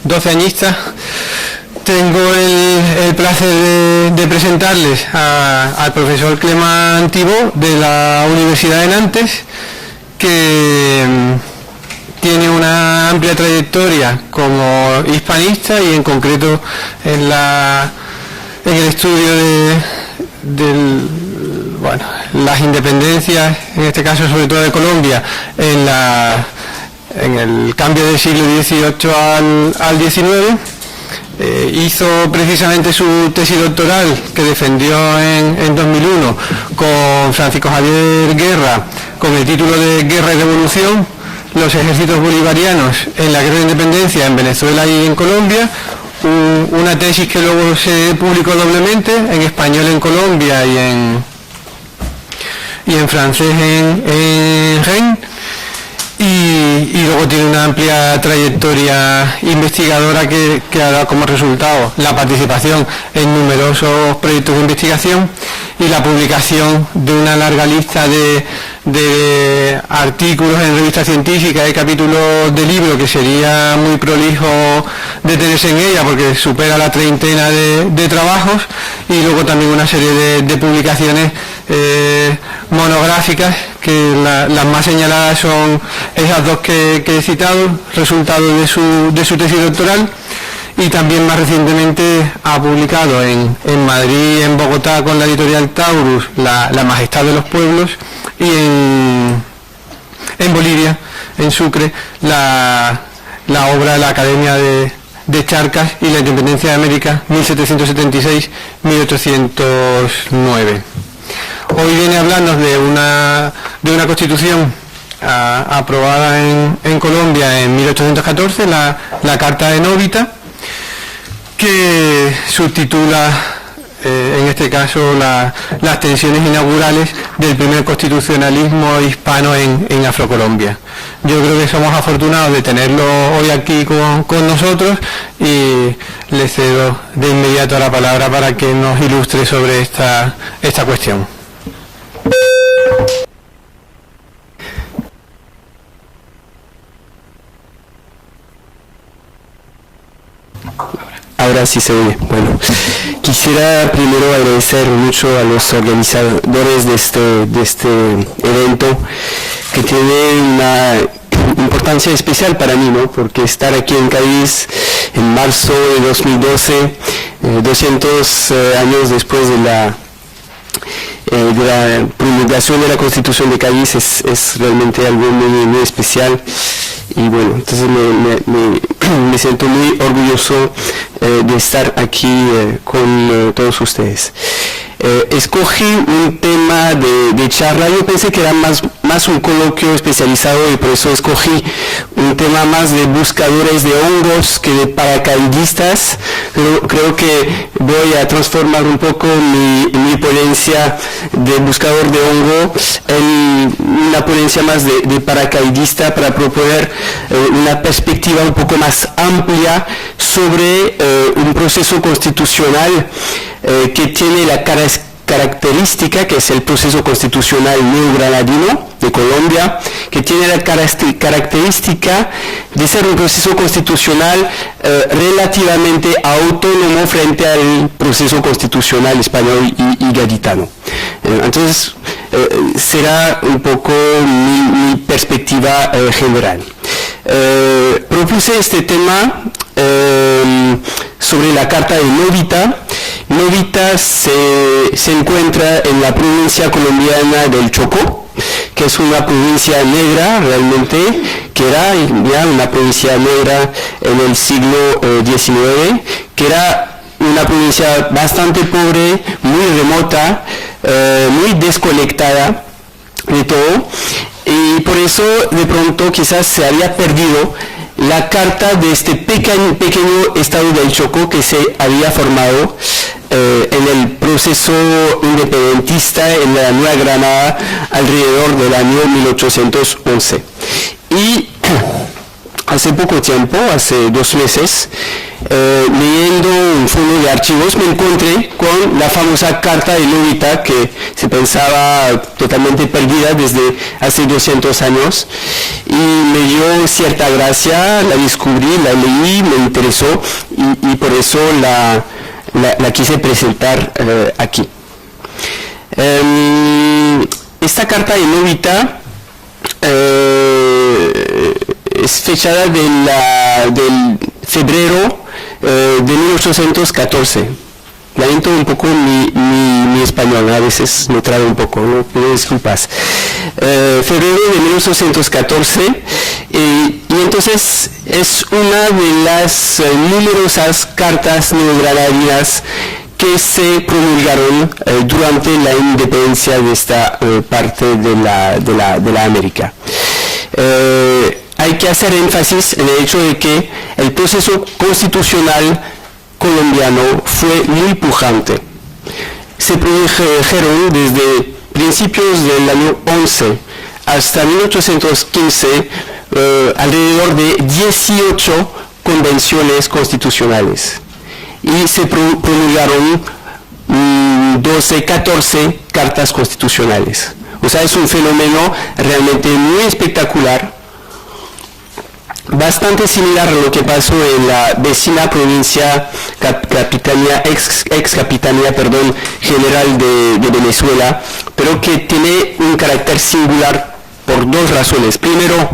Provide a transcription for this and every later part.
doceañistas, tengo el placer de presentarles al profesor Clement Thibault de la Universidad de Nantes, que tiene una amplia trayectoria como hispanista y en concreto en el estudio de las independencias, en este caso sobre todo de Colombia, en el cambio del siglo XVIII al XIX. Hizo precisamente su tesis doctoral, que defendió en 2001 con Francisco Javier Guerra, con el título de Guerra y Revolución, los ejércitos bolivarianos en la guerra de independencia en Venezuela y en Colombia. Una tesis que luego se publicó doblemente, en español en Colombia y en francés en Rennes. Y luego tiene una amplia trayectoria investigadora que ha dado como resultado la participación en numerosos proyectos de investigación y la publicación de una larga lista de artículos en revistas científicas y capítulos de libros, que sería muy prolijo detenerse en ella porque supera la treintena de trabajos, y luego también una serie de publicaciones monográficas, que las más señaladas son esas dos que he citado, resultado de su tesis doctoral, y también más recientemente ha publicado en Madrid y en Bogotá con la editorial Taurus La Majestad de los Pueblos, y en Bolivia, en Sucre, la obra La Academia de Charcas y la Independencia de América, 1776-1809. Hoy viene a hablarnos de una constitución aprobada en Colombia en 1814, la Carta de Novita, que subtitula en este caso las tensiones inaugurales del primer constitucionalismo hispano en Afrocolombia. Yo creo que somos afortunados de tenerlo hoy aquí con nosotros, y le cedo de inmediato la palabra para que nos ilustre sobre esta cuestión. Ahora sí se oye. Bueno, quisiera primero agradecer mucho a los organizadores de este evento, que tiene una importancia especial para mí, ¿no? Porque estar aquí en Cádiz en marzo de 2012, 200 años después de la promulgación de la Constitución de Cádiz, es realmente algo muy, muy especial. Y bueno, entonces me siento muy orgulloso de estar aquí con todos ustedes. Escogí un tema de charla. Yo pensé que era más un coloquio especializado, y por eso escogí un tema más de buscadores de hongos que de paracaidistas. Creo que voy a transformar un poco mi ponencia de buscador de hongo en una ponencia más de paracaidista, para proponer una perspectiva un poco más amplia sobre un proceso constitucional que tiene la característica, que es el proceso constitucional neogranadino de Colombia, que tiene la característica de ser un proceso constitucional relativamente autónomo frente al proceso constitucional español y gaditano. Entonces, será un poco mi perspectiva general. Propuse este tema sobre la Carta de Novita. Novita se encuentra en la provincia colombiana del Chocó, que es una provincia negra realmente, que era ya una provincia negra en el siglo XIX, que era una provincia bastante pobre, muy remota, muy desconectada de todo, y por eso de pronto quizás se había perdido la carta de este pequeño estado del Chocó que se había formado en el proceso independentista en la Nueva Granada alrededor del año 1811. Y hace poco tiempo, hace 2 meses, leyendo un fondo de archivos, me encontré con la famosa Carta de Novita, que se pensaba totalmente perdida desde hace 200 años. y me dio cierta gracia, la descubrí, la leí, me interesó y por eso la quise presentar aquí. Esta carta de Novita es fechada del febrero de 1814. Lamento un poco mi español, a veces me trabo un poco, no pido disculpas. Febrero de 1814, y entonces es una de las numerosas cartas neogranadinas que se promulgaron durante la independencia de esta parte de la América. Hay que hacer énfasis en el hecho de que el proceso constitucional colombiano fue muy pujante. Se produjeron desde principios del año 11 hasta 1815 alrededor de 18 convenciones constitucionales y se promulgaron 12, 14 cartas constitucionales. O sea, es un fenómeno realmente muy espectacular, bastante similar a lo que pasó en la vecina provincia, ex capitanía general de Venezuela, pero que tiene un carácter singular por dos razones. Primero,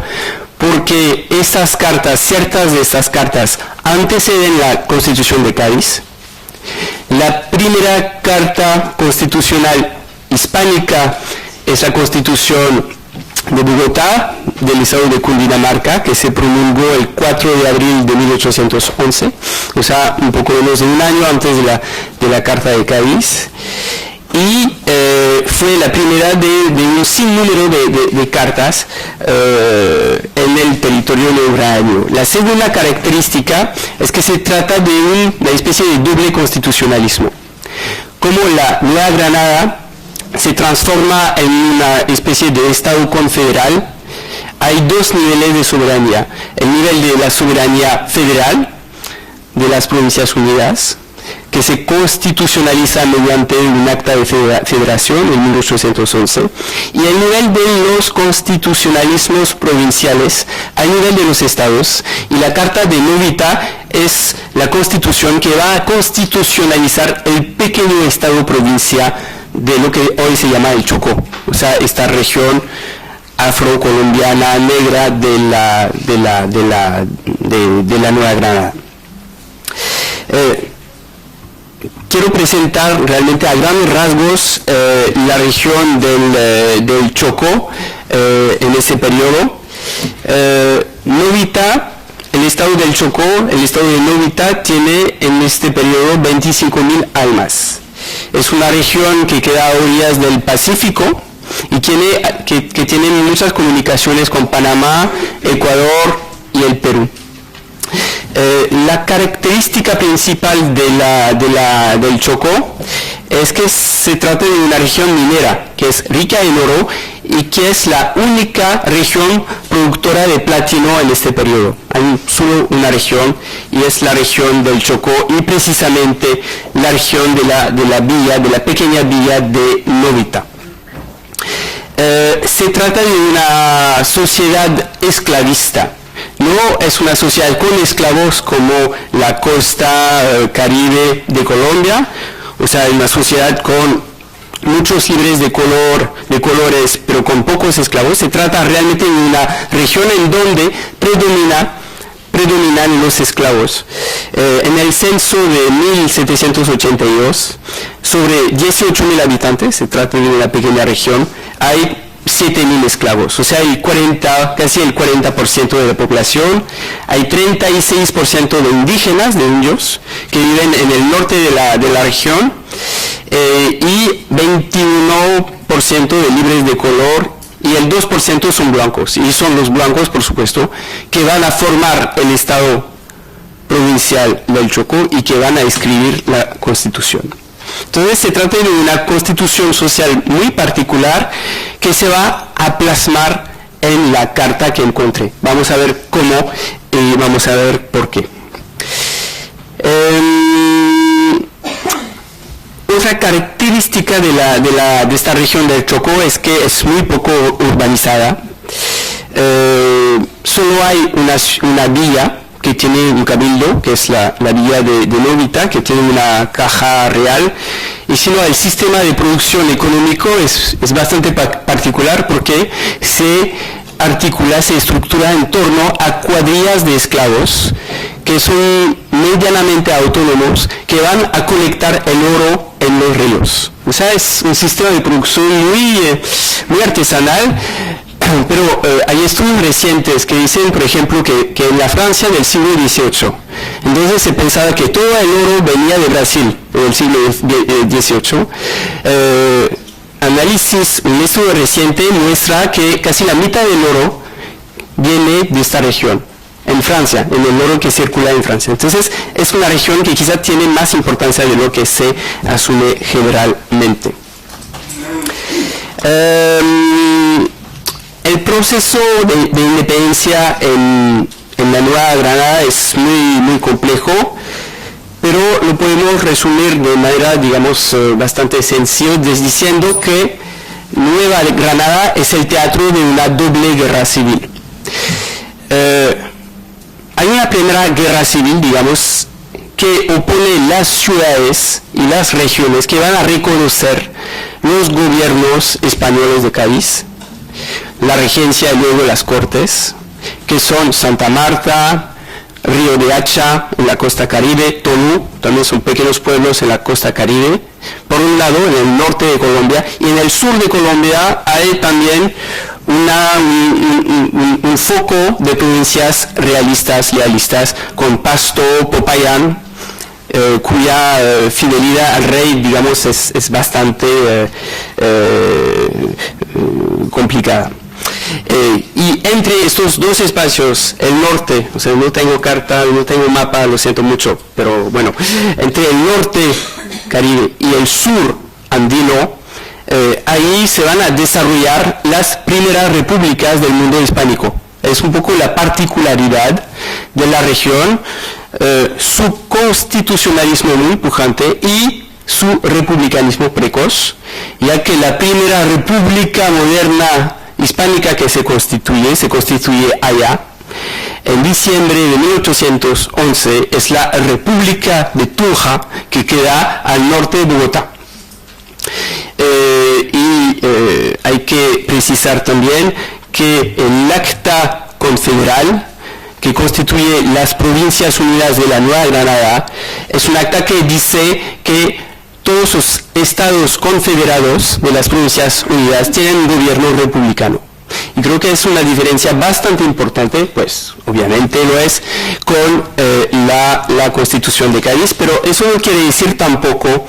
porque estas cartas, ciertas de estas cartas, anteceden la Constitución de Cádiz. La primera carta constitucional hispánica es la Constitución de Bogotá, del estado de Cundinamarca, que se promulgó el 4 de abril de 1811, o sea, un poco menos de un año antes de la Carta de Cádiz, y fue la primera de un sinnúmero de cartas en el territorio neogranadino. La segunda característica es que se trata de una especie de doble constitucionalismo. Como la Nueva Granada se transforma en una especie de Estado confederal, hay dos niveles de soberanía. El nivel de la soberanía federal de las Provincias Unidas, que se constitucionaliza mediante un acta de federación en 1811, y el nivel de los constitucionalismos provinciales a nivel de los estados, y la Carta de Novita es la constitución que va a constitucionalizar el pequeño estado-provincia de lo que hoy se llama el Chocó, o sea, esta región afrocolombiana negra de la Nueva Granada. Quiero presentar realmente a grandes rasgos la región del Chocó en ese periodo. Novita, el estado del Chocó, el estado de Novita tiene en este periodo 25.000 almas. Es una región que queda a orillas del Pacífico y que tiene muchas comunicaciones con Panamá, Ecuador y el Perú. La característica principal del Chocó es que se trata de una región minera que es rica en oro y que es la única región productora de platino en este periodo. Hay solo una región y es la región del Chocó, y precisamente la región de la pequeña villa de Novita. Se trata de una sociedad esclavista. No es una sociedad con esclavos como la costa caribe de Colombia, o sea, una sociedad con muchos libres de colores, pero con pocos esclavos. Se trata realmente de una región en donde predominan los esclavos. En el censo de 1782, sobre 18.000 habitantes, se trata de una pequeña región, hay 7.000 esclavos, o sea, hay casi el 40% de la población. Hay 36% de indígenas, de indios, que viven en el norte de la región, y 21% de libres de color, y el 2% son blancos, y son los blancos, por supuesto, que van a formar el Estado provincial del Chocó y que van a escribir la Constitución. Entonces se trata de una constitución social muy particular que se va a plasmar en la carta que encontré. Vamos a ver cómo y vamos a ver por qué. Otra característica de esta región del Chocó es que es muy poco urbanizada. solo hay una villa que tiene un cabildo, que es la villa de Novita, que tiene una caja real, y sino el sistema de producción económico es bastante particular porque se articula, se estructura en torno a cuadrillas de esclavos que son medianamente autónomos, que van a colectar el oro en los ríos. O sea, es un sistema de producción muy artesanal, pero hay estudios recientes que dicen, por ejemplo, que en la Francia del siglo XVIII, entonces se pensaba que todo el oro venía de Brasil en el siglo XVIII. Un estudio reciente muestra que casi la mitad del oro viene de esta región, en Francia, en el oro que circula en Francia. Entonces es una región que quizá tiene más importancia de lo que se asume generalmente. El proceso de independencia en la Nueva Granada es muy complejo, pero lo podemos resumir de manera, digamos, bastante sencilla, diciendo que Nueva Granada es el teatro de una doble guerra civil. Hay una primera guerra civil, digamos, que opone las ciudades y las regiones que van a reconocer los gobiernos españoles de Cádiz, la regencia y luego las cortes, que son Santa Marta, Río de Hacha en la costa caribe, Tolú, también son pequeños pueblos en la costa caribe, por un lado en el norte de Colombia, y en el sur de Colombia hay también un foco de provincias realistas, lealistas, con Pasto, Popayán, cuya fidelidad al rey, digamos, es bastante complicada. Y entre estos dos espacios, el norte, o sea, no tengo carta, no tengo mapa, lo siento mucho, pero bueno, entre el norte Caribe y el sur andino, ahí se van a desarrollar las primeras repúblicas del mundo hispánico. Es un poco la particularidad de la región, su constitucionalismo muy pujante y su republicanismo precoz, ya que la primera república moderna hispánica que se constituye allá. En diciembre de 1811 es la República de Tunja, que queda al norte de Bogotá. Hay que precisar también que el acta confederal que constituye las Provincias Unidas de la Nueva Granada es un acta que dice que todos los estados confederados de las Provincias Unidas tienen un gobierno republicano. Y creo que es una diferencia bastante importante, pues obviamente lo es, con la Constitución de Cádiz, pero eso no quiere decir tampoco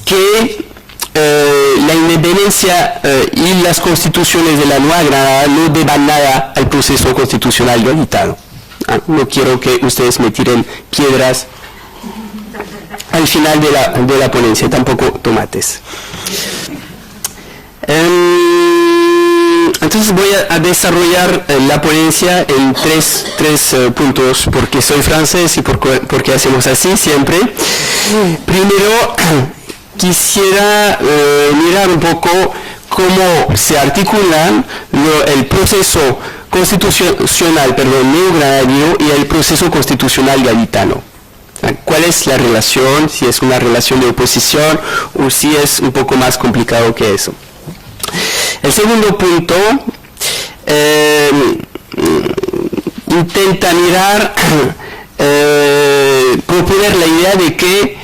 que la independencia y las constituciones de la Nueva Granada no deban nada al proceso constitucional gaditano. No quiero que ustedes me tiren piedras al final de la ponencia, tampoco tomates. Entonces voy a desarrollar la ponencia en tres puntos, porque soy francés y porque hacemos así siempre. Primero, quisiera mirar un poco cómo se articulan el proceso constitucional, neogranadino y el proceso constitucional gaditano. ¿Cuál es la relación? Si es una relación de oposición o si es un poco más complicado que eso. El segundo punto intenta mirar, proponer la idea de que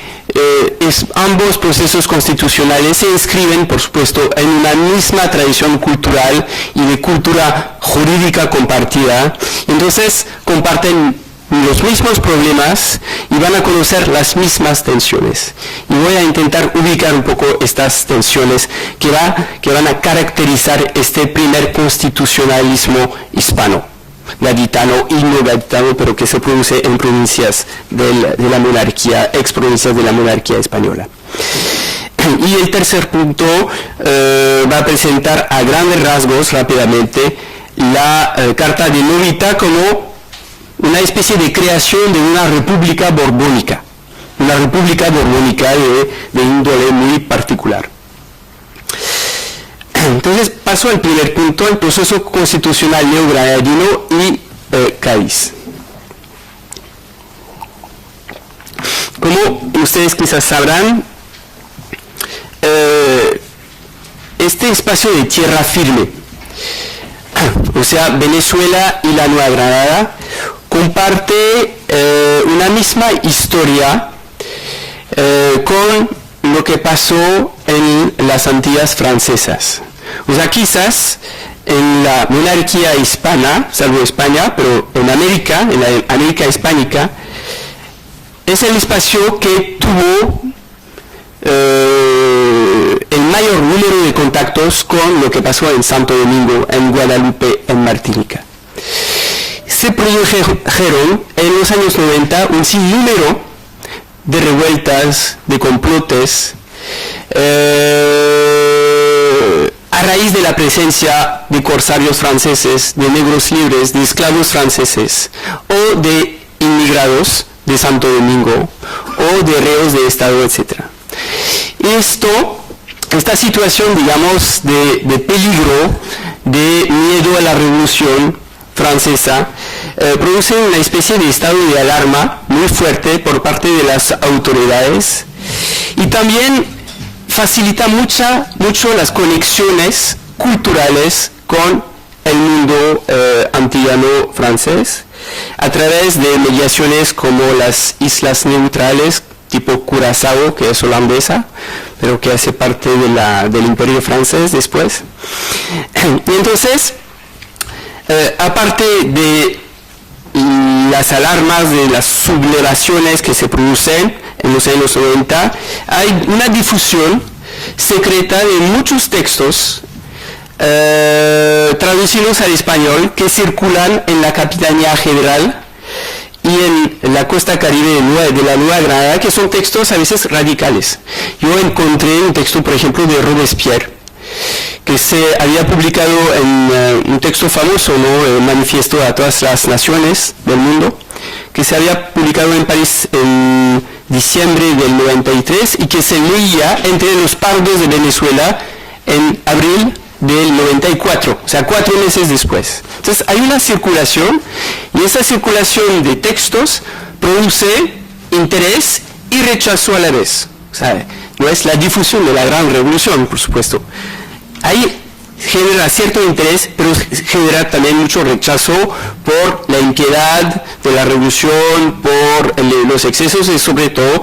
ambos procesos constitucionales se inscriben, por supuesto, en una misma tradición cultural y de cultura jurídica compartida. Entonces, comparten los mismos problemas y van a conocer las mismas tensiones. Y voy a intentar ubicar un poco estas tensiones que van a caracterizar este primer constitucionalismo hispano, gaditano y no gaditano, pero que se produce en provincias de la monarquía, ex provincias de la monarquía española. Y el tercer punto va a presentar a grandes rasgos rápidamente la Carta de Novita como una especie de creación de una república borbónica de índole muy particular. Entonces paso al primer punto, el proceso constitucional neogranadino y Cádiz. Como ustedes quizás sabrán, este espacio de tierra firme, o sea, Venezuela y la Nueva Granada, comparte una misma historia con lo que pasó en las Antillas francesas. O sea, quizás en la monarquía hispana, salvo España, pero en América, en la América hispánica, es el espacio que tuvo el mayor número de contactos con lo que pasó en Santo Domingo, en Guadalupe, en Martinica. Se produjeron en los años 90 un sinnúmero de revueltas, de complotes, a raíz de la presencia de corsarios franceses, de negros libres, de esclavos franceses o de inmigrados de Santo Domingo o de reos de Estado, etc. Esta situación, digamos, de peligro, de miedo a la revolución francesa, produce una especie de estado de alarma muy fuerte por parte de las autoridades y también facilita mucho las conexiones culturales con el mundo antillano francés a través de mediaciones como las islas neutrales tipo Curazao, que es holandesa, pero que hace parte del imperio francés después. Y entonces, aparte de las alarmas de las sublevaciones que se producen en los años 90, hay una difusión secreta de muchos textos traducidos al español que circulan en la Capitanía General y en la costa caribe de la Nueva Granada, que son textos a veces radicales. Yo encontré un texto, por ejemplo, de Robespierre, que se había publicado en un texto famoso, ¿no? El Manifiesto a todas las naciones del mundo, que se había publicado en París en diciembre del 93 y que se leía entre los pardos de Venezuela en abril del 94, o sea, 4 meses después. Entonces hay una circulación y esa circulación de textos produce interés y rechazo a la vez. O sea, no es la difusión de la gran revolución, por supuesto. Ahí genera cierto interés, pero genera también mucho rechazo por la impiedad de la revolución, por los excesos y sobre todo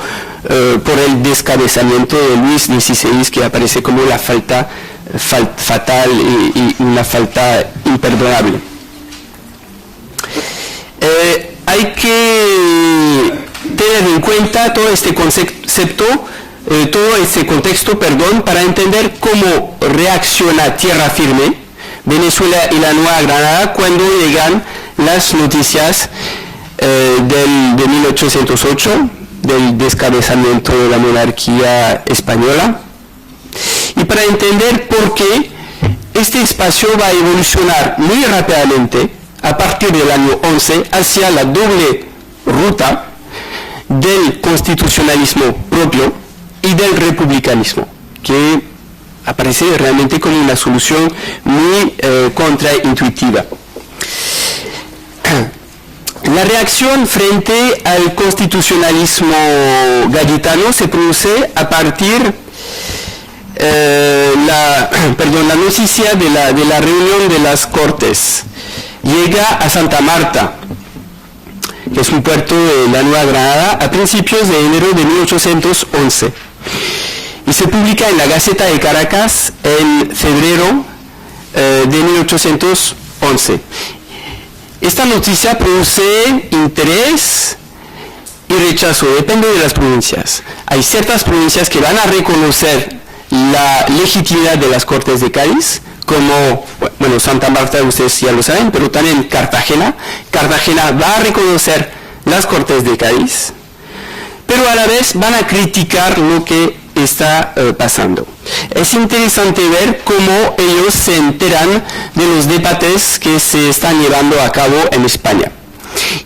por el descabezamiento de Luis XVI, que aparece como la falta fatal y una falta imperdonable. Hay que tener en cuenta todo este concepto, todo este contexto, para entender cómo reacciona tierra firme, Venezuela y la Nueva Granada cuando llegan las noticias de 1808, del descabezamiento de la monarquía española, y para entender por qué este espacio va a evolucionar muy rápidamente a partir del año 11 hacia la doble ruta del constitucionalismo propio y del republicanismo, que aparece realmente como una solución muy contraintuitiva. La reacción frente al constitucionalismo gaditano se produce a partir la noticia de la reunión de las Cortes. Llega a Santa Marta, que es un puerto de la Nueva Granada, a principios de enero de 1811. Y se publica en la Gaceta de Caracas en febrero de 1811. Esta noticia produce interés y rechazo, depende de las provincias. Hay ciertas provincias que van a reconocer la legitimidad de las Cortes de Cádiz, como, bueno, Santa Marta, ustedes ya lo saben, pero también Cartagena. Cartagena va a reconocer las Cortes de Cádiz, pero a la vez van a criticar lo que está pasando. Es interesante ver cómo ellos se enteran de los debates que se están llevando a cabo en España.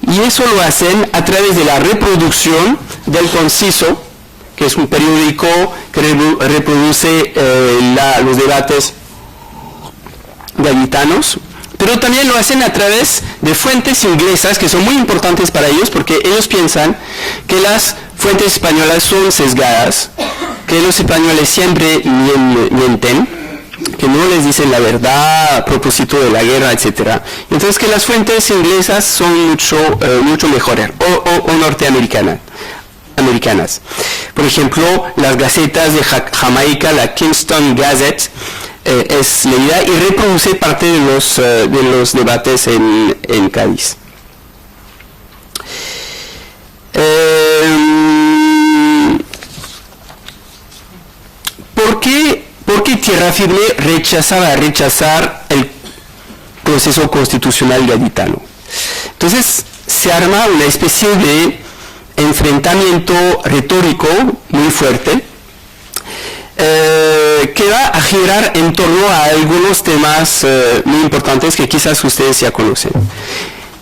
Y eso lo hacen a través de la reproducción del Conciso, que es un periódico que reproduce los debates gaditanos, pero también lo hacen a través de fuentes inglesas que son muy importantes para ellos porque ellos piensan que las fuentes españolas son sesgadas, que los españoles siempre mienten, que no les dicen la verdad a propósito de la guerra, etc. Entonces que las fuentes inglesas son mucho mejores o norteamericanas. Por ejemplo, las gacetas de Jamaica, la Kingston Gazette, es leída y reproduce parte de los debates en Cádiz. ¿Por qué Tierra Firme rechazar el proceso constitucional gaditano? Entonces se arma una especie de enfrentamiento retórico muy fuerte que va a girar en torno a algunos temas muy importantes que quizás ustedes ya conocen.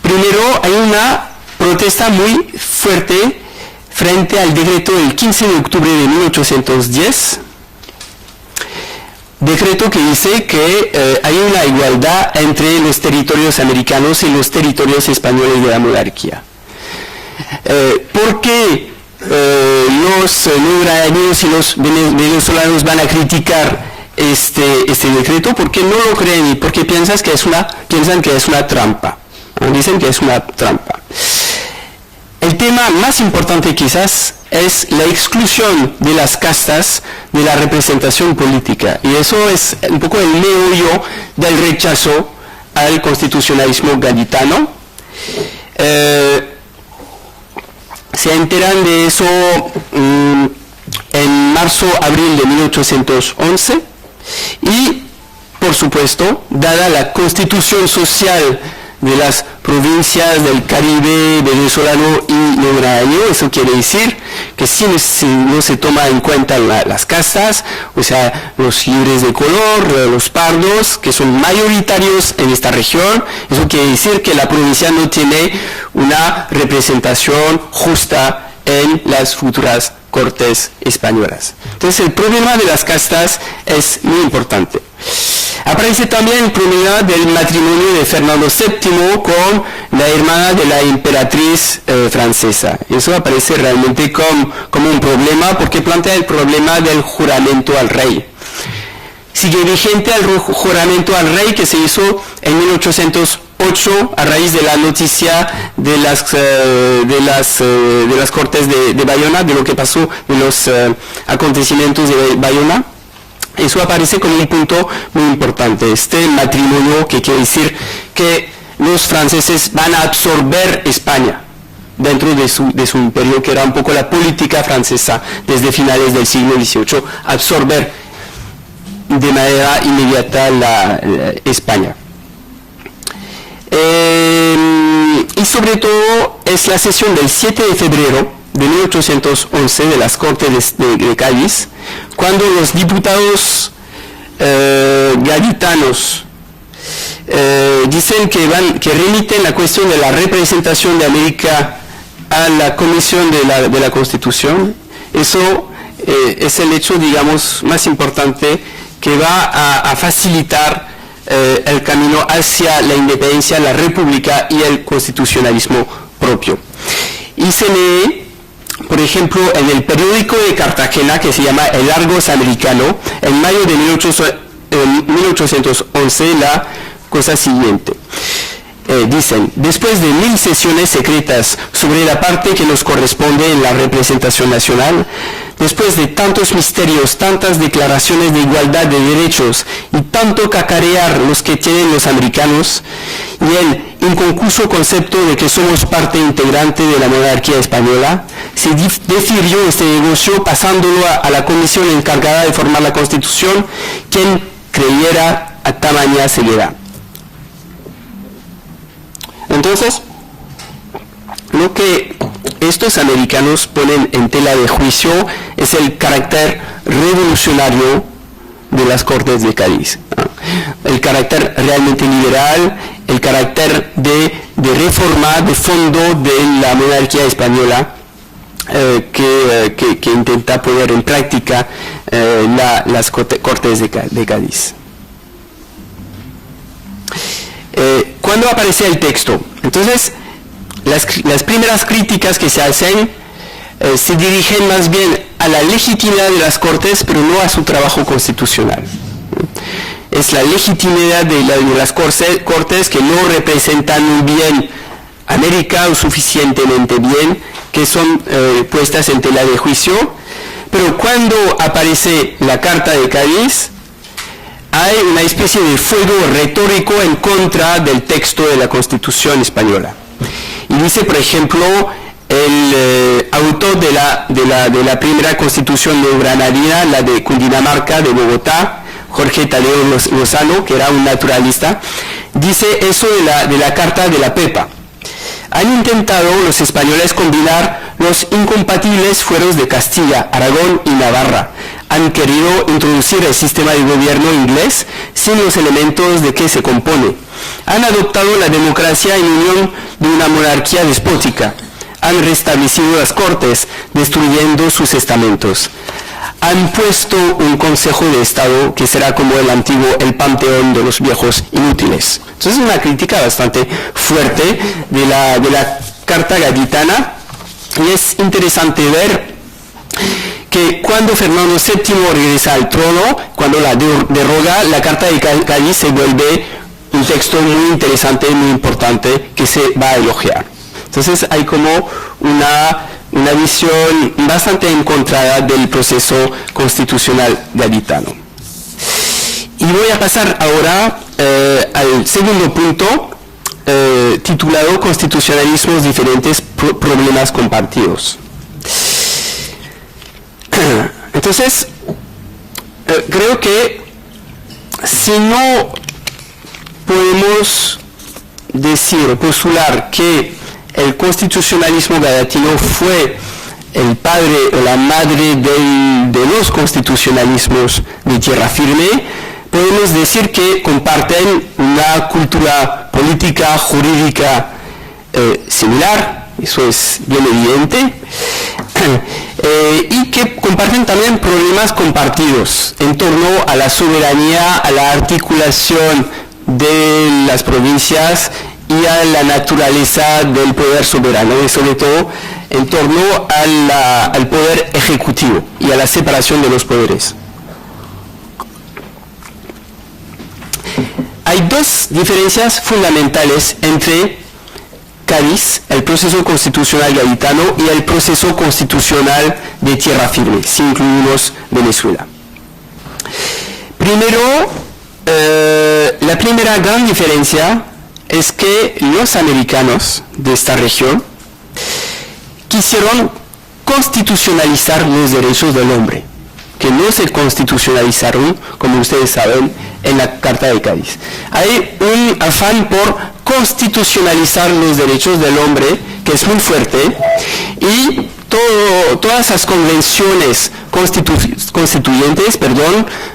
Primero, hay una protesta muy fuerte frente al decreto del 15 de octubre de 1810, decreto que dice que hay una igualdad entre los territorios americanos y los territorios españoles de la monarquía. ¿Por qué los ucranianos y los venezolanos van a criticar este decreto? Porque no lo creen y porque piensan que es una trampa. Dicen que es una trampa. El tema más importante quizás es la exclusión de las castas de la representación política. Y eso es un poco el meollo del rechazo al constitucionalismo gaditano. Se enteran de eso en marzo-abril de 1811 y, por supuesto, dada la constitución social de las provincias del Caribe venezolano y ucraniano, eso quiere decir que si no se toma en cuenta las castas, o sea, los libres de color, los pardos, que son mayoritarios en esta región, eso quiere decir que la provincia no tiene una representación justa en las futuras cortes españolas. Entonces el problema de las castas es muy importante. Aparece también el problema del matrimonio de Fernando VII con la hermana de la emperatriz francesa. Eso aparece realmente como un problema porque plantea el problema del juramento al rey. Sigue vigente el juramento al rey que se hizo en 1808 a raíz de la noticia de las cortes de Bayona, de lo que pasó, de los acontecimientos de Bayona. Eso aparece como un punto muy importante. Este matrimonio que quiere decir que los franceses van a absorber España dentro de su imperio, que era un poco la política francesa desde finales del siglo XVIII, absorber de manera inmediata la España. Y sobre todo es la sesión del 7 de febrero de 1811 de las Cortes de Cádiz, cuando los diputados gaditanos dicen que remiten la cuestión de la representación de América a la Comisión de la Constitución. Eso es el hecho, digamos, más importante que va a facilitar el camino hacia la independencia, la república y el constitucionalismo propio. Y se lee, por ejemplo, en el periódico de Cartagena, que se llama El Argos Americano, en mayo de 1811, la cosa siguiente. Dicen, después de 1000 sesiones secretas sobre la parte que nos corresponde en la representación nacional, después de tantos misterios, tantas declaraciones de igualdad de derechos y tanto cacarear los que tienen los americanos, y el inconcluso concepto de que somos parte integrante de la monarquía española, se decidió este negocio pasándolo a la comisión encargada de formar la Constitución, quien creyera a tamaña ceguera. Entonces, lo que estos americanos ponen en tela de juicio es el carácter revolucionario de las Cortes de Cádiz, el carácter realmente liberal, el carácter de reforma de fondo de la monarquía española que intenta poner en práctica las Cortes de Cádiz. ¿Cuándo aparece el texto? Entonces, las primeras críticas que se hacen se dirigen más bien a la legitimidad de las Cortes, pero no a su trabajo constitucional. Es la legitimidad de las Cortes que no representan muy bien América o suficientemente bien, que son puestas en tela de juicio. Pero cuando aparece la Carta de Cádiz, hay una especie de fuego retórico en contra del texto de la Constitución española. Y dice, por ejemplo, el autor de la primera Constitución neogranadina, la de Cundinamarca, de Bogotá, Jorge Tadeo Lozano, que era un naturalista, dice eso de la Carta de la Pepa. Han intentado los españoles combinar los incompatibles fueros de Castilla, Aragón y Navarra. Han querido introducir el sistema de gobierno inglés sin los elementos de que se compone. Han adoptado la democracia en unión de una monarquía despótica. Han restablecido las Cortes, destruyendo sus estamentos. Han puesto un Consejo de Estado que será como el antiguo, el panteón de los viejos inútiles. Entonces es una crítica bastante fuerte de la Carta Gaditana, y es interesante ver que cuando Fernando VII regresa al trono, cuando la deroga, la Carta de Cádiz se vuelve un texto muy interesante, muy importante, que se va a elogiar. Entonces hay como una visión bastante encontrada del proceso constitucional gaditano. Y voy a pasar ahora al segundo punto, titulado Constitucionalismos diferentes, problemas compartidos. Entonces, creo que si no podemos decir, postular que el constitucionalismo gaditano fue el padre o la madre de los constitucionalismos de tierra firme, podemos decir que comparten una cultura política, jurídica similar, eso es bien evidente, y que comparten también problemas compartidos en torno a la soberanía, a la articulación de las provincias y a la naturaleza del poder soberano, y sobre todo en torno al poder ejecutivo y a la separación de los poderes. Hay dos diferencias fundamentales entre Cádiz, el proceso constitucional gaditano, y el proceso constitucional de tierra firme, si incluimos Venezuela. Primero, la primera gran diferencia es que los americanos de esta región quisieron constitucionalizar los derechos del hombre, que no se constitucionalizaron, como ustedes saben, en la Carta de Cádiz. Hay un afán por constitucionalizar los derechos del hombre, que es muy fuerte, y todas las convenciones constituyentes,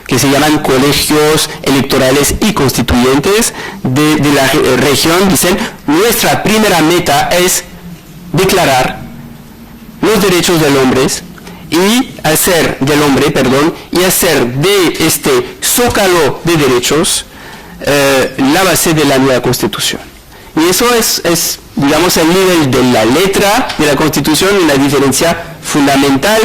que se llaman colegios electorales y constituyentes de la región, dicen, nuestra primera meta es declarar los derechos del hombre y hacer de este zócalo de derechos la base de la nueva Constitución. Y eso es, digamos, el nivel de la letra de la Constitución, y la diferencia fundamental,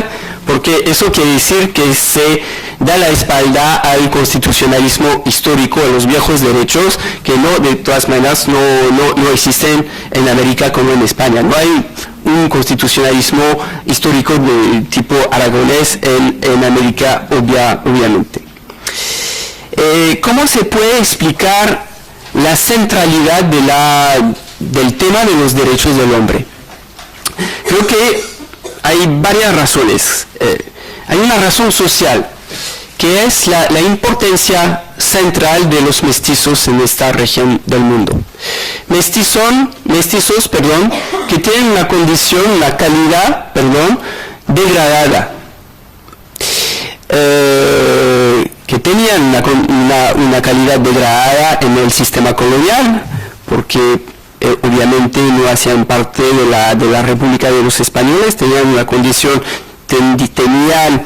porque eso quiere decir que se da la espalda al constitucionalismo histórico, a los viejos derechos, que no, de todas maneras, no existen en América como en España. No hay un constitucionalismo histórico de tipo aragonés en América, obviamente. ¿Cómo se puede explicar la centralidad del tema de los derechos del hombre? Creo que hay varias razones. Hay una razón social, que es la importancia central de los mestizos en esta región del mundo. Mestizos, que tienen una condición, una calidad, degradada. Que tenían una calidad degradada en el sistema colonial, porque obviamente no hacían parte de la República de los Españoles, tenían una condición, tenían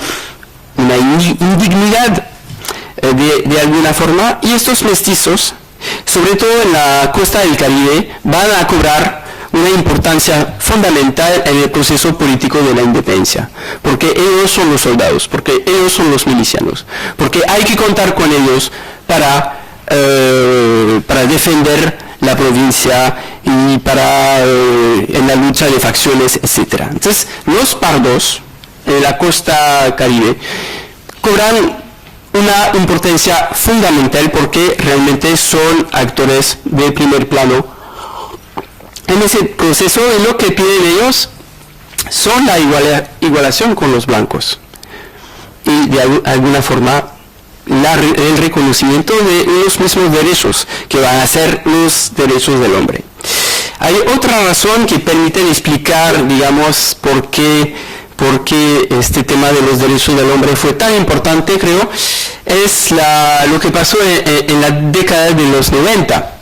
una indignidad de alguna forma, y estos mestizos sobre todo en la costa del Caribe, van a cobrar una importancia fundamental en el proceso político de la independencia, porque ellos son los soldados, porque ellos son los milicianos, porque hay que contar con ellos para defender la provincia y en la lucha de facciones, etc. Entonces, los pardos en la costa Caribe cobran una importancia fundamental porque realmente son actores de primer plano en ese proceso, y lo que piden ellos son la igualación con los blancos y de alguna forma el reconocimiento de los mismos derechos que van a ser los derechos del hombre. Hay otra razón que permite explicar, digamos, por qué este tema de los derechos del hombre fue tan importante, creo, es lo que pasó en la década de los 90.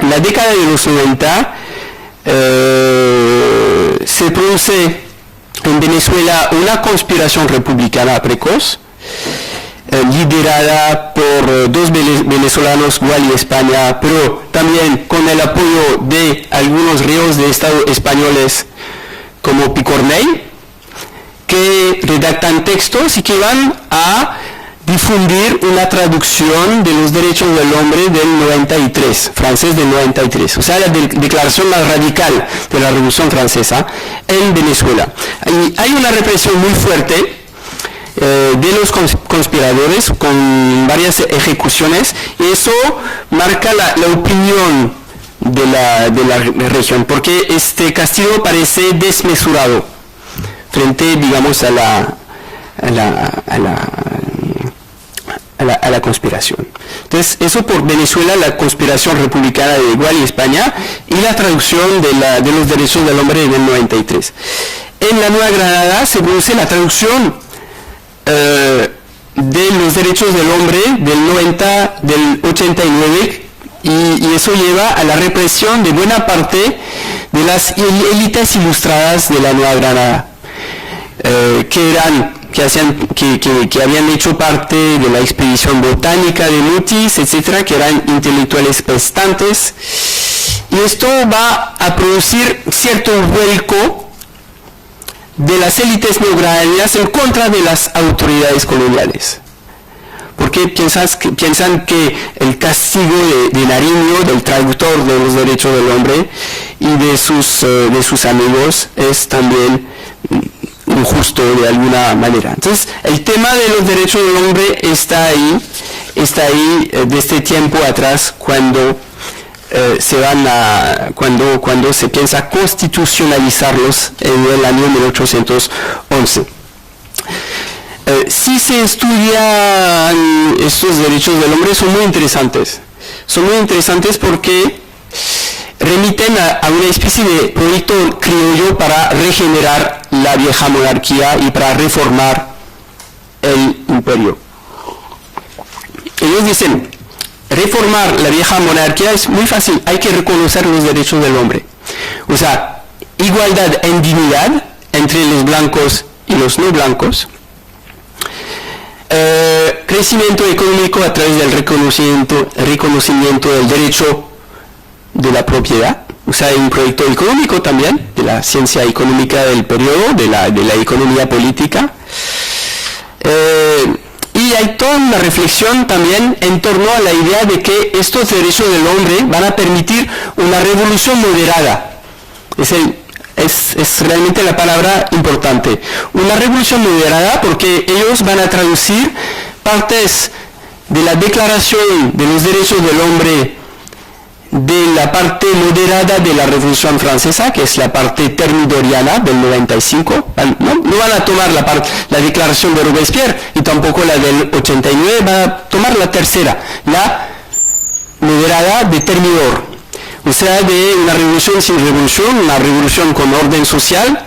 En la década de los 90 se produce en Venezuela una conspiración republicana precoz, liderada por dos venezolanos, Gual y España, pero también con el apoyo de algunos reos de Estado españoles como Picornell, que redactan textos y que van a difundir una traducción de los derechos del hombre del 93, francés del 93, o sea, la declaración más radical de la Revolución Francesa en Venezuela. Y hay una represión muy fuerte de los conspiradores con varias ejecuciones, y eso marca la opinión de la región, porque este castigo parece desmesurado frente, digamos, a la conspiración. Entonces, eso por Venezuela, la conspiración republicana de Gual y España, y la traducción de los derechos del hombre en el 93. En la Nueva Granada se produce la traducción de los derechos del hombre del 89, y eso lleva a la represión de buena parte de las élites ilustradas de la Nueva Granada, que habían hecho parte de la expedición botánica de Mutis, etcétera, que eran intelectuales prestantes, y esto va a producir cierto vuelco de las élites neogranadinas en contra de las autoridades coloniales, porque piensan que el castigo de Nariño, del traductor de los derechos del hombre, y de sus amigos, es también injusto de alguna manera. Entonces, el tema de los derechos del hombre está ahí desde tiempo atrás, cuando se piensa constitucionalizarlos en el año 1811. Si se estudian estos derechos del hombre, son muy interesantes. Son muy interesantes porque remiten a una especie de proyecto criollo para regenerar la vieja monarquía y para reformar el imperio. Ellos dicen, reformar la vieja monarquía es muy fácil, hay que reconocer los derechos del hombre. O sea, igualdad en dignidad entre los blancos y los no blancos, crecimiento económico a través del reconocimiento del derecho de la propiedad, o sea, hay un proyecto económico también, de la ciencia económica del periodo, de la economía política, y hay toda una reflexión también en torno a la idea de que estos derechos del hombre van a permitir una revolución moderada. Es realmente la palabra importante. Una revolución moderada, porque ellos van a traducir partes de la Declaración de los Derechos del Hombre de la parte moderada de la Revolución Francesa, que es la parte termidoriana del 95. No van a tomar la declaración de Robespierre y tampoco la del 89, van a tomar la tercera, la moderada de Termidor. O sea, de una revolución sin revolución, una revolución con orden social,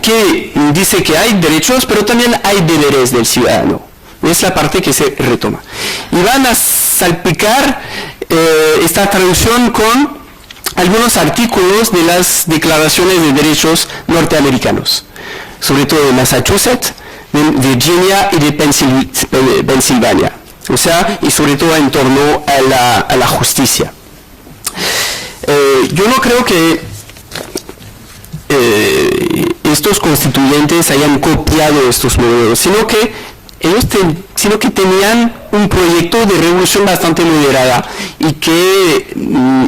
que dice que hay derechos, pero también hay deberes del ciudadano. Es la parte que se retoma. Y van a salpicar esta traducción con algunos artículos de las declaraciones de derechos norteamericanos, sobre todo de Massachusetts, de Virginia y de Pensilvania. o sea, y sobre todo en torno a la justicia. Yo no creo que estos constituyentes hayan copiado estos modelos, sino que tenían un proyecto de revolución bastante moderada y que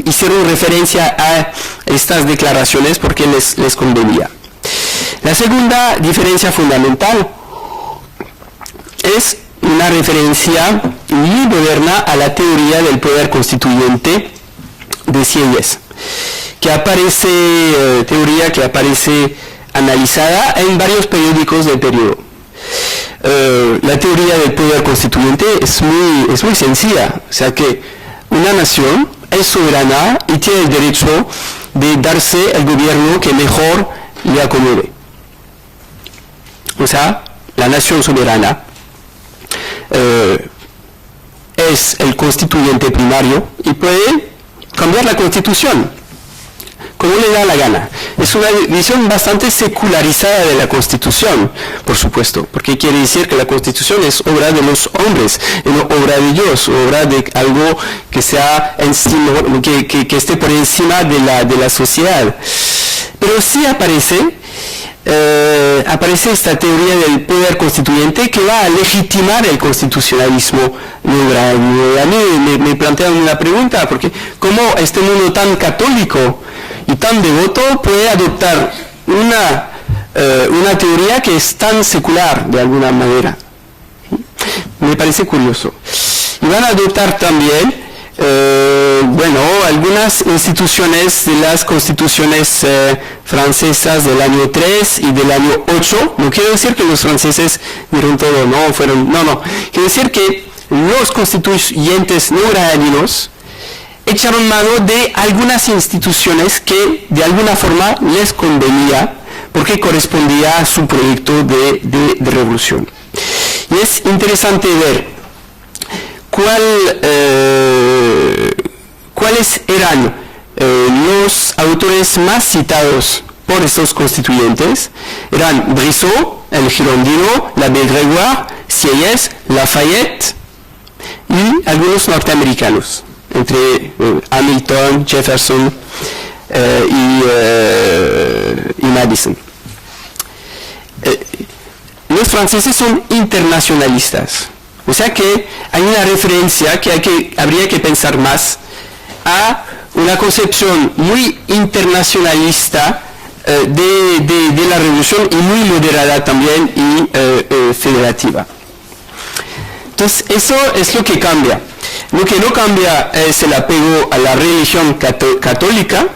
hicieron referencia a estas declaraciones porque les convenía. La segunda diferencia fundamental es una referencia muy moderna a la teoría del poder constituyente de Sieyès, teoría que aparece analizada en varios periódicos del periodo. La teoría del poder constituyente es muy sencilla, o sea que una nación es soberana y tiene el derecho de darse el gobierno que mejor le acomode. O sea, la nación soberana es el constituyente primario y puede cambiar la constitución como le da la gana. Es una visión bastante secularizada de la Constitución, por supuesto, porque quiere decir que la Constitución es obra de los hombres, no obra de Dios, obra de algo que sea que esté por encima de la sociedad. Pero sí aparece esta teoría del poder constituyente que va a legitimar el constitucionalismo neogradio. A mí me plantean una pregunta, porque ¿cómo este mundo tan católico y tan devoto puede adoptar una teoría que es tan secular de alguna manera? Me parece curioso. Y van a adoptar también algunas instituciones de las constituciones francesas del año 3 y del año 8. No quiero decir que los franceses dieron todo, no. Quiero decir que los constituyentes neogradinos echaron mano de algunas instituciones que de alguna forma les convenía porque correspondía a su proyecto de revolución. Y es interesante ver cuáles eran los autores más citados por estos constituyentes. Eran Brissot, el Girondino, l'Abbé Grégoire, Sieyès, Lafayette y algunos norteamericanos, entre Hamilton, Jefferson y Madison. Los franceses son internacionalistas, o sea que hay una referencia que habría que pensar más a una concepción muy internacionalista de la revolución y muy moderada también y federativa. Entonces eso es lo que cambia. Lo que no cambia es el apego a la religión católica,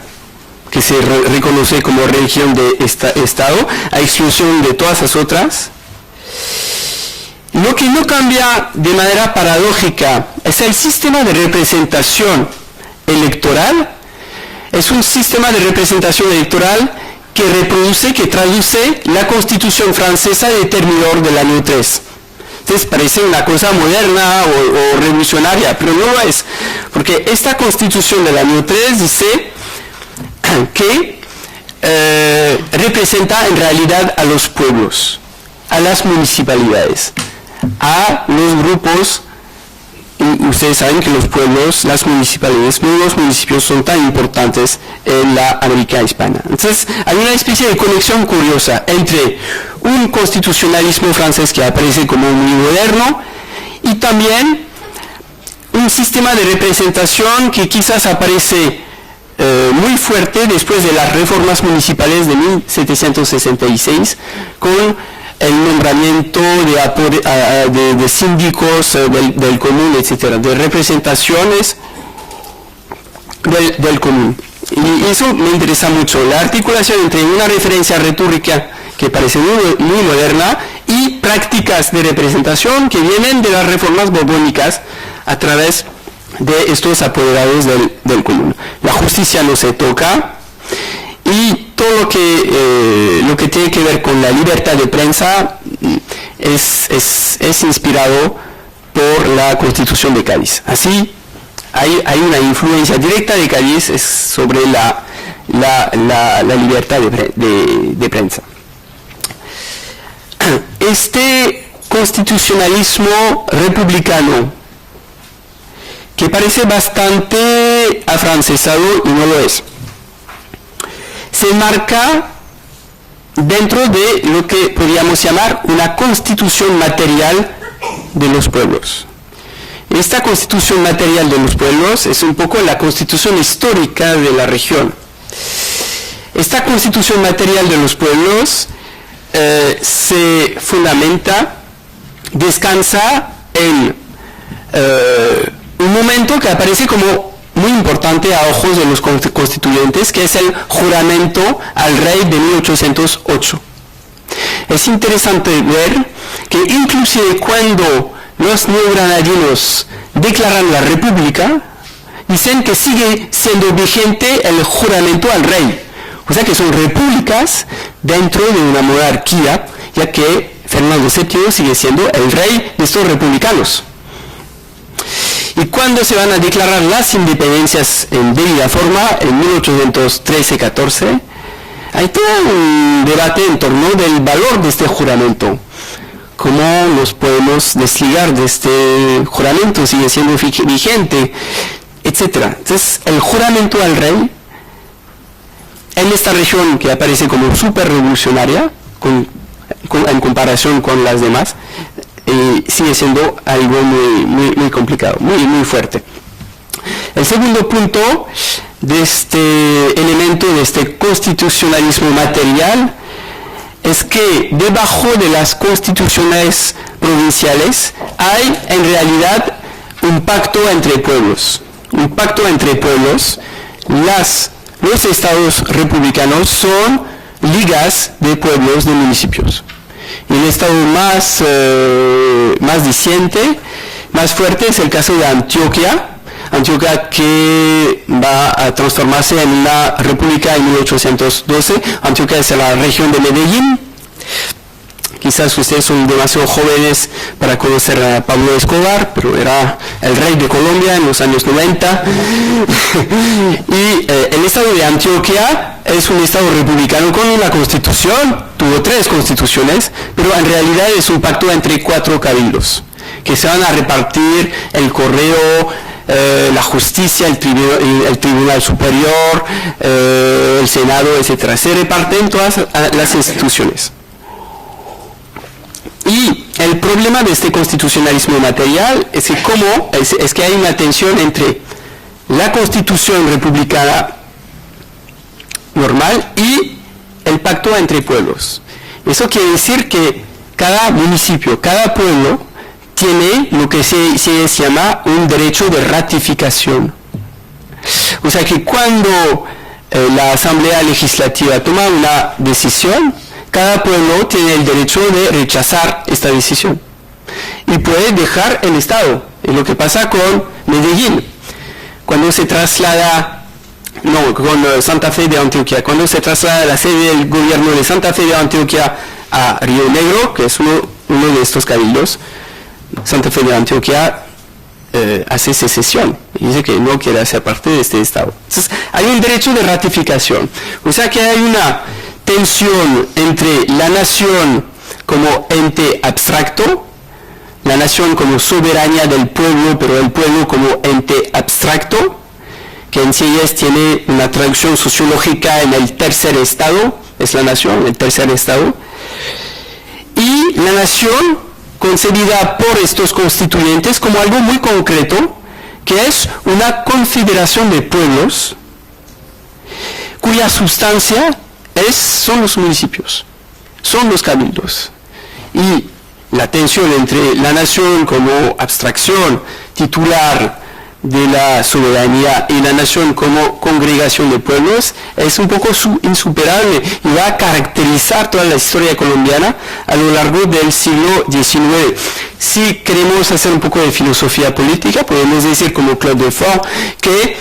que se reconoce como religión de Estado, a exclusión de todas las otras. Lo que no cambia de manera paradójica es el sistema de representación electoral. Es un sistema de representación electoral que reproduce, que traduce la Constitución francesa de Thermidor del año 3. Entonces parece una cosa moderna o revolucionaria, pero no lo es, porque esta Constitución del año 3 dice que representa en realidad a los pueblos, a las municipalidades, a los grupos. Y ustedes saben que los pueblos, las municipalidades, los municipios son tan importantes en la América hispana. Entonces hay una especie de conexión curiosa entre un constitucionalismo francés que aparece como muy moderno y también un sistema de representación que quizás aparece muy fuerte después de las reformas municipales de 1766 con el nombramiento de síndicos del común, etcétera, de representaciones del común. Y eso me interesa mucho, la articulación entre una referencia retórica que parece muy moderna y prácticas de representación que vienen de las reformas borbónicas a través de estos apoderados del común. La justicia no se toca y todo lo que tiene que ver con la libertad de prensa es inspirado por la Constitución de Cádiz. Así hay una influencia directa de Cádiz sobre la libertad de prensa. Este constitucionalismo republicano que parece bastante afrancesado y no lo es. Se enmarca dentro de lo que podríamos llamar una constitución material de los pueblos. Esta constitución material de los pueblos es un poco la constitución histórica de la región. Esta constitución material de los pueblos se fundamenta, descansa en un momento que aparece como muy importante a ojos de los constituyentes, que es el juramento al rey de 1808. Es interesante ver que inclusive cuando los neogranadinos declaran la república, dicen que sigue siendo vigente el juramento al rey. O sea que son repúblicas dentro de una monarquía, ya que Fernando VII sigue siendo el rey de estos republicanos. Y cuando se van a declarar las independencias en debida forma, en 1813-14, hay todo un debate en torno del valor de este juramento. ¿Cómo nos podemos desligar de este juramento? ¿Sigue siendo vigente? Etcétera. Entonces, el juramento al rey, en esta región que aparece como súper revolucionaria, en comparación con las demás, sigue siendo algo muy complicado, muy fuerte. El segundo punto de este elemento, de este constitucionalismo material, es que debajo de las constituciones provinciales hay en realidad un pacto entre pueblos. Un pacto entre pueblos. Los estados republicanos son ligas de pueblos, de municipios. Y el estado más diciente, más fuerte, es el caso de Antioquia. Antioquia que va a transformarse en una república en 1812. Antioquia es la región de Medellín. Quizás ustedes son demasiado jóvenes para conocer a Pablo Escobar, pero era el rey de Colombia en los años 90. Y el estado de Antioquia es un estado republicano con una constitución, tuvo 3 constituciones, pero en realidad es un pacto entre 4 cabildos, que se van a repartir el correo, la justicia, el tribunal superior, el senado, etc. Se reparten todas las instituciones. Y el problema de este constitucionalismo material es que hay una tensión entre la constitución republicana normal y el pacto entre pueblos. Eso quiere decir que cada municipio, cada pueblo tiene lo que se llama un derecho de ratificación. O sea que cuando la Asamblea Legislativa toma una decisión, cada pueblo tiene el derecho de rechazar esta decisión y puede dejar el estado. Es lo que pasa con Medellín. Cuando se traslada, con Santa Fe de Antioquia, cuando se traslada la sede del gobierno de Santa Fe de Antioquia a Río Negro, que es uno de estos cabildos, Santa Fe de Antioquia hace secesión y dice que no quiere hacer parte de este estado. Entonces, hay un derecho de ratificación. O sea que hay una tensión entre la nación como ente abstracto, la nación como soberanía del pueblo, pero el pueblo como ente abstracto, que en sí tiene una traducción sociológica en el tercer estado, es la nación, el tercer estado, y la nación concebida por estos constituyentes como algo muy concreto, que es una confederación de pueblos cuya sustancia son los municipios, son los cabildos. Y la tensión entre la nación como abstracción titular de la soberanía y la nación como congregación de pueblos es un poco insuperable y va a caracterizar toda la historia colombiana a lo largo del siglo XIX. Si queremos hacer un poco de filosofía política, podemos decir como Claude Lefort que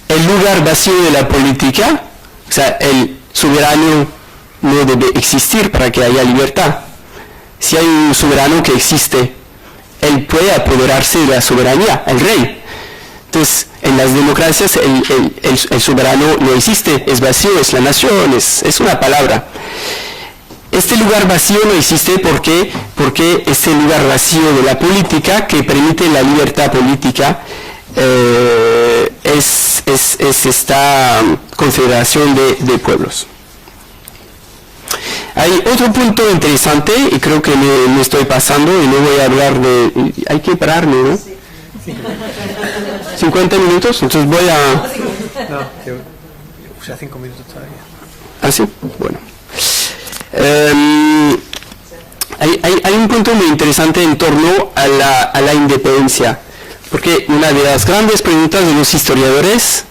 el lugar vacío de la política, o sea, el soberano no debe existir para que haya libertad. Si hay un soberano que existe, él puede apoderarse de la soberanía, el rey. Entonces, en las democracias el soberano no existe, es vacío, es la nación, es una palabra. Este lugar vacío no existe porque es el lugar vacío de la política que permite la libertad política es esta confederación de pueblos. Hay otro punto interesante, y creo que me estoy pasando, y no voy a hablar de... Hay que pararme, ¿no? Sí. 50 minutos, entonces voy a... No, o sea, 5 minutos todavía. ¿Ah, sí? Bueno. Hay un punto muy interesante en torno a la independencia, porque una de las grandes preguntas de los historiadores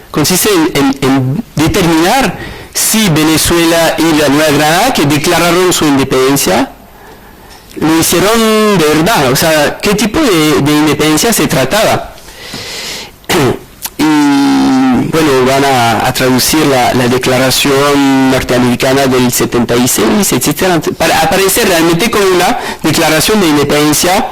consiste en determinar si Venezuela y la Nueva Granada, que declararon su independencia, lo hicieron de verdad, o sea, qué tipo de independencia se trataba. Y bueno, van a traducir la declaración norteamericana del 76, etcétera, para aparecer realmente como una declaración de independencia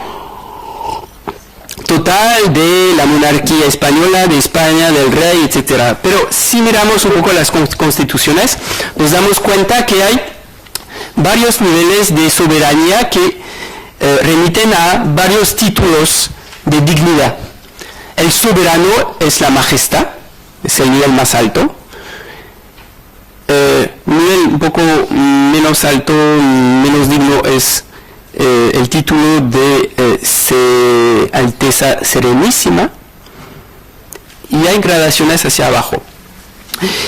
total de la monarquía española, de España, del rey, etcétera. Pero si miramos un poco las constituciones, nos damos cuenta que hay varios niveles de soberanía que remiten a varios títulos de dignidad. El soberano es la majestad, es el nivel más alto. Nivel un poco menos alto, menos digno es el título de Alteza Serenísima, y hay gradaciones hacia abajo.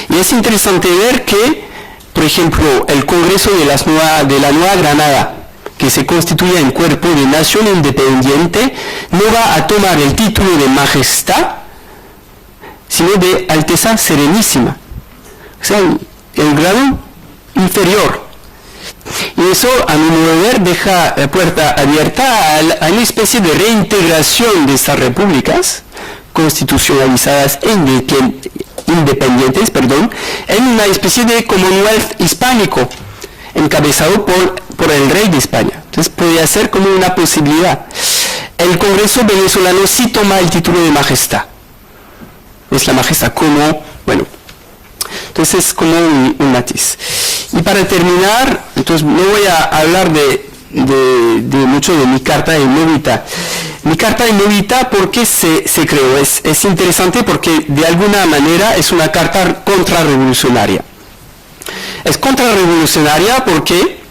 Y es interesante ver que, por ejemplo, el Congreso de la Nueva Granada, que se constituye en cuerpo de nación independiente, no va a tomar el título de majestad, sino de Alteza Serenísima, o sea, el grado inferior. Y eso, a mi modo de ver, deja la puerta abierta a una especie de reintegración de estas repúblicas constitucionalizadas e independientes, en una especie de Commonwealth hispánico, encabezado por el rey de España. Entonces podría ser como una posibilidad. El Congreso venezolano sí toma el título de majestad. Es la majestad como, bueno, entonces es como un matiz. Y para terminar, entonces no voy a hablar de mucho de mi carta de Novita. Mi carta de Novita, ¿por qué se creó? Es interesante porque de alguna manera es una carta contrarrevolucionaria. Es contrarrevolucionaria porque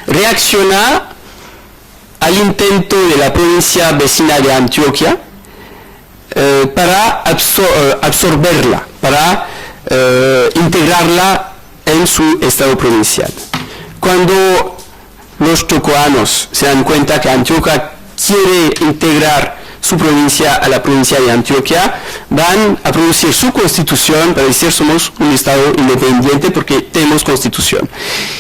reacciona al intento de la provincia vecina de Antioquia para absorberla, para integrarla en su estado provincial. Cuando los chocoanos se dan cuenta que Antioquia quiere integrar su provincia a la provincia de Antioquia, van a producir su constitución para decir somos un estado independiente porque tenemos constitución.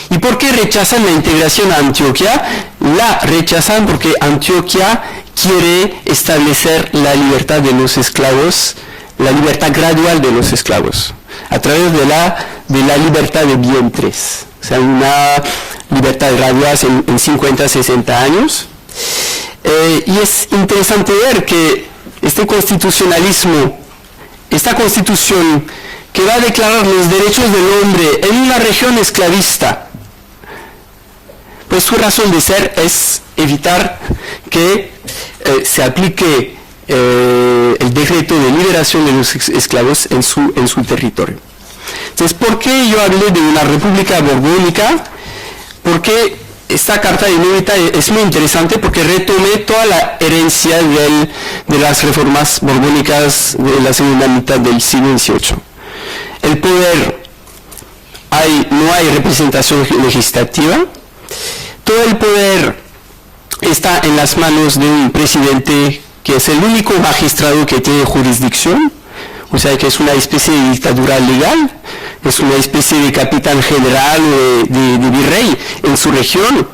¿Y por qué rechazan la integración a Antioquia? La rechazan porque Antioquia quiere establecer la libertad de los esclavos, la libertad gradual de los esclavos, a través de la libertad de vientres, o sea, una libertad gradual en 50, 60 años. Y es interesante ver que este constitucionalismo, esta constitución que va a declarar los derechos del hombre en una región esclavista, pues su razón de ser es evitar que se aplique el decreto de liberación de los esclavos en su territorio. Entonces, ¿por qué yo hablé de una república borbónica? Porque esta carta de Novita es muy interesante porque retome toda la herencia de las reformas borbónicas de la segunda mitad del siglo XVIII. El poder, no hay representación legislativa, todo el poder está en las manos de un presidente que es el único magistrado que tiene jurisdicción, o sea que es una especie de dictadura legal, es una especie de capitán general o de virrey en su región.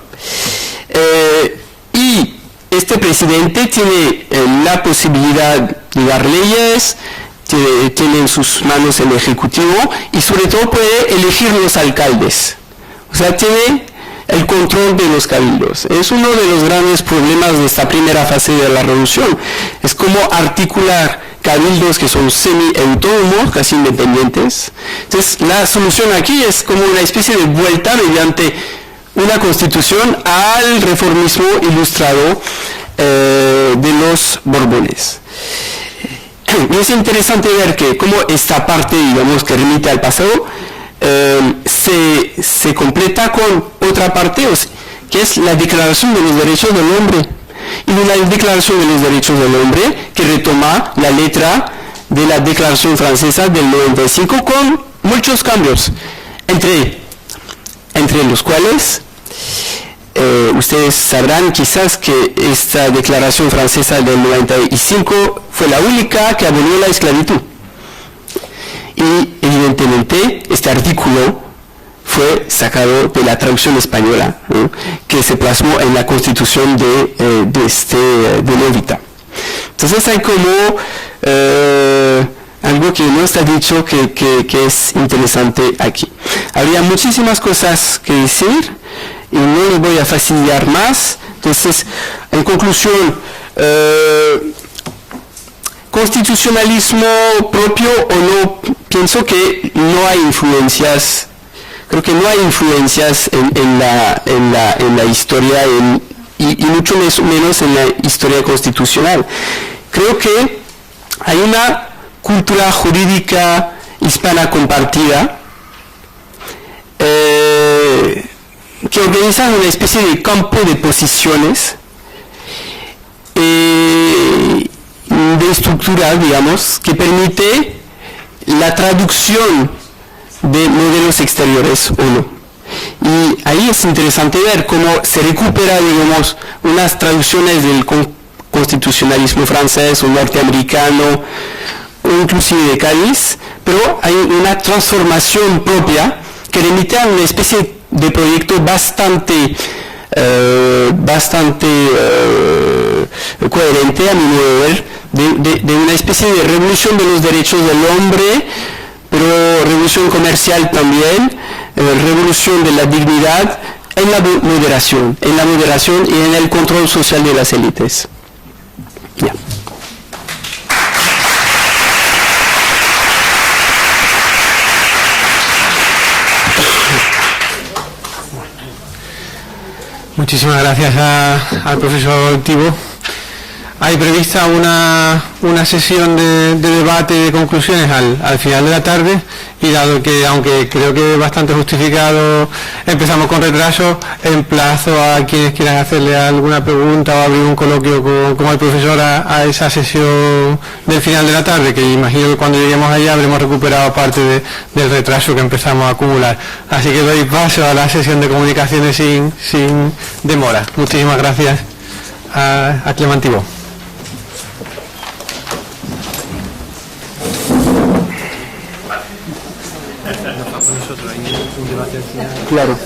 Y este presidente tiene la posibilidad de dar leyes, tiene en sus manos el ejecutivo y sobre todo puede elegir los alcaldes. O sea, tiene el control de los cabildos. Es uno de los grandes problemas de esta primera fase de la revolución. Es como articular cabildos que son semi-autónomos, casi independientes. Entonces, la solución aquí es como una especie de vuelta mediante una constitución al reformismo ilustrado de los Borbones. y es interesante ver que como esta parte, digamos, que remite al pasado, se completa con otra parte, que es la Declaración de los Derechos del Hombre. Y una Declaración de los Derechos del Hombre que retoma la letra de la Declaración Francesa del 95 con muchos cambios, entre los cuales ustedes sabrán quizás que esta Declaración Francesa del 95 fue la única que abolió la esclavitud. Y evidentemente este artículo fue sacado de la traducción española, ¿no?, que se plasmó en la Constitución de Novita. Entonces hay como algo que no está dicho que es interesante aquí. Habría muchísimas cosas que decir y no les voy a fastidiar más. Entonces, en conclusión, constitucionalismo propio o no, pienso que no hay influencias. Creo que no hay influencias en la historia y mucho menos en la historia constitucional. Creo que hay una cultura jurídica hispana compartida que organiza una especie de campo de posiciones de estructura, digamos, que permite la traducción de modelos exteriores o no. Y ahí es interesante ver cómo se recupera, digamos, unas traducciones del constitucionalismo francés o norteamericano o inclusive de Cádiz, pero hay una transformación propia que remite a una especie de proyecto bastante coherente, a mi modo de ver, de una especie de revolución de los derechos del hombre, pero revolución comercial también, revolución de la dignidad en la moderación y en el control social de las élites. Yeah. Muchísimas gracias al profesor Thibault. Hay prevista una sesión de debate y de conclusiones al final de la tarde, y dado que, aunque creo que es bastante justificado, empezamos con retraso, emplazo a quienes quieran hacerle alguna pregunta o abrir un coloquio con el profesor a esa sesión del final de la tarde, que imagino que cuando lleguemos allá habremos recuperado parte del retraso que empezamos a acumular. Así que doy paso a la sesión de comunicaciones sin demora. Muchísimas gracias a Clement Thibault. Claro.